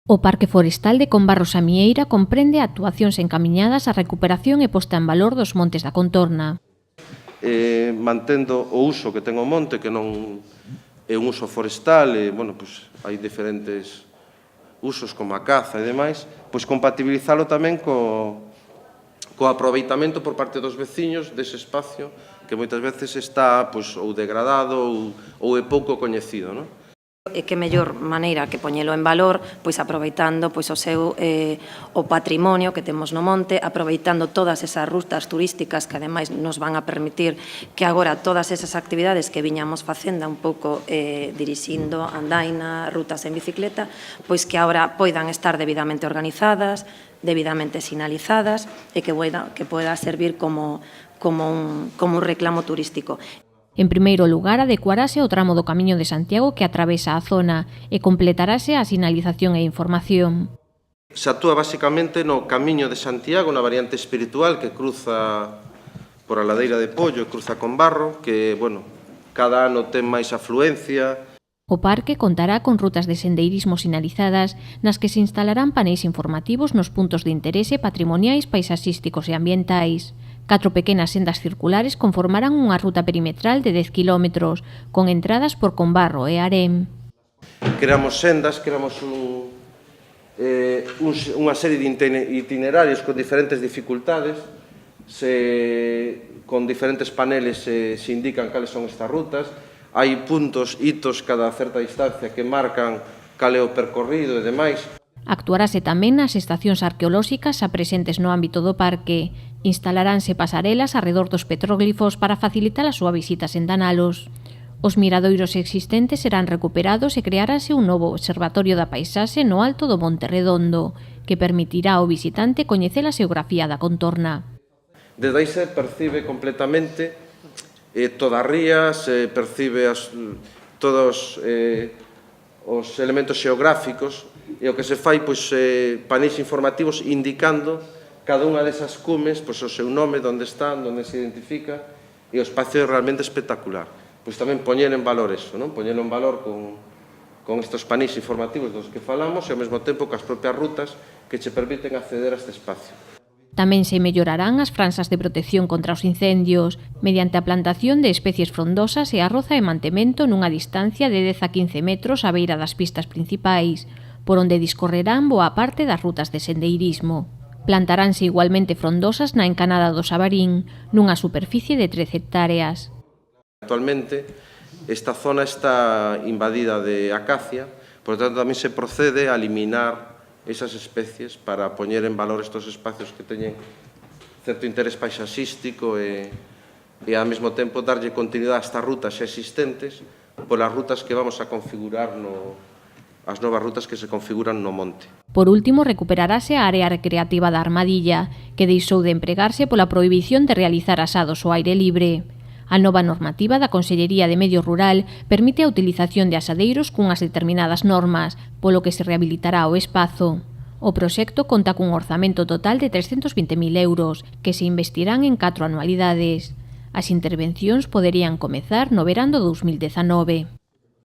O Parque Forestal de Combarros a Mieira comprende actuacións encamiñadas á recuperación e posta en valor dos montes da contorna. Mantendo o uso que ten o monte, que non é un uso forestal, hai diferentes usos como a caza e demais, pois compatibilizalo tamén co aproveitamento por parte dos veciños dese espacio que moitas veces está ou degradado ou é pouco coñecido, non? E que mellor maneira que poñelo en valor, pois aproveitando o seu o patrimonio que temos no monte, aproveitando todas esas rutas turísticas que ademais nos van a permitir que agora todas esas actividades que viñamos facendo un pouco dirixindo andaina, rutas en bicicleta, pois que agora poidan estar debidamente organizadas, debidamente sinalizadas e que poida servir como un reclamo turístico. En primeiro lugar, adecuarase o tramo do Camiño de Santiago que atravesa a zona e completarase a sinalización e información. Se actúa basicamente no Camiño de Santiago, na variante espiritual que cruza por a ladeira de Pollo e cruza con Barro, que, cada ano ten máis afluencia. O parque contará con rutas de sendeirismo sinalizadas nas que se instalarán paneis informativos nos puntos de interese patrimoniais, paisaxísticos e ambientais. 4 pequenas sendas circulares conformarán unha ruta perimetral de 10 km, con entradas por Combarro e Arem. Creamos sendas, creamos unha serie de itinerarios con diferentes dificultades, con diferentes paneles se indican cales son estas rutas, hai puntos, hitos cada certa distancia que marcan cal é o percorrido e demais. Actuarase tamén nas estacións arqueolóxicas xa presentes no ámbito do parque. Instalaránse pasarelas arredor dos petróglifos para facilitar a súa visita sen danalos. Os miradoiros existentes serán recuperados e crearase un novo observatorio da paisaxe no alto do Monte Redondo, que permitirá ao visitante coñecer a xeografía da contorna. Desde aí se percibe completamente toda a ría, se percibe todos os elementos xeográficos e o que se fai paneis informativos indicando cada unha desas cumes, o seu nome, onde están, onde se identifica, e o espacio é realmente espectacular. Tamén poñer en valor eso, poñer en valor con estes paneis informativos dos que falamos e ao mesmo tempo coas propias rutas que che permiten acceder a este espacio. Tamén se mellorarán as franxas de protección contra os incendios, mediante a plantación de especies frondosas e a roza e mantemento nunha distancia de 10 a 15 metros á beira das pistas principais, por onde discorrerán boa parte das rutas de sendeirismo. Plantaránse igualmente frondosas na encanada do Sabarín, nunha superficie de 13 hectáreas. Actualmente, esta zona está invadida de acacia, por tanto, tamén se procede a eliminar esas especies para poñer en valor estes espacios que teñen certo interés paisaxístico e ao mesmo tempo darlle continuidade a estas rutas xa existentes polas rutas que vamos a configurar as novas rutas que se configuran no monte. Por último, recuperarase a área recreativa da Armadilla, que deixou de empregarse pola prohibición de realizar asados ao aire libre. A nova normativa da Consellería de Medio Rural permite a utilización de asadeiros cunhas determinadas normas, polo que se rehabilitará o espazo. O proxecto conta cun orzamento total de 320.000 euros, que se investirán en 4 anualidades. As intervencións poderían comezar no verán do 2019.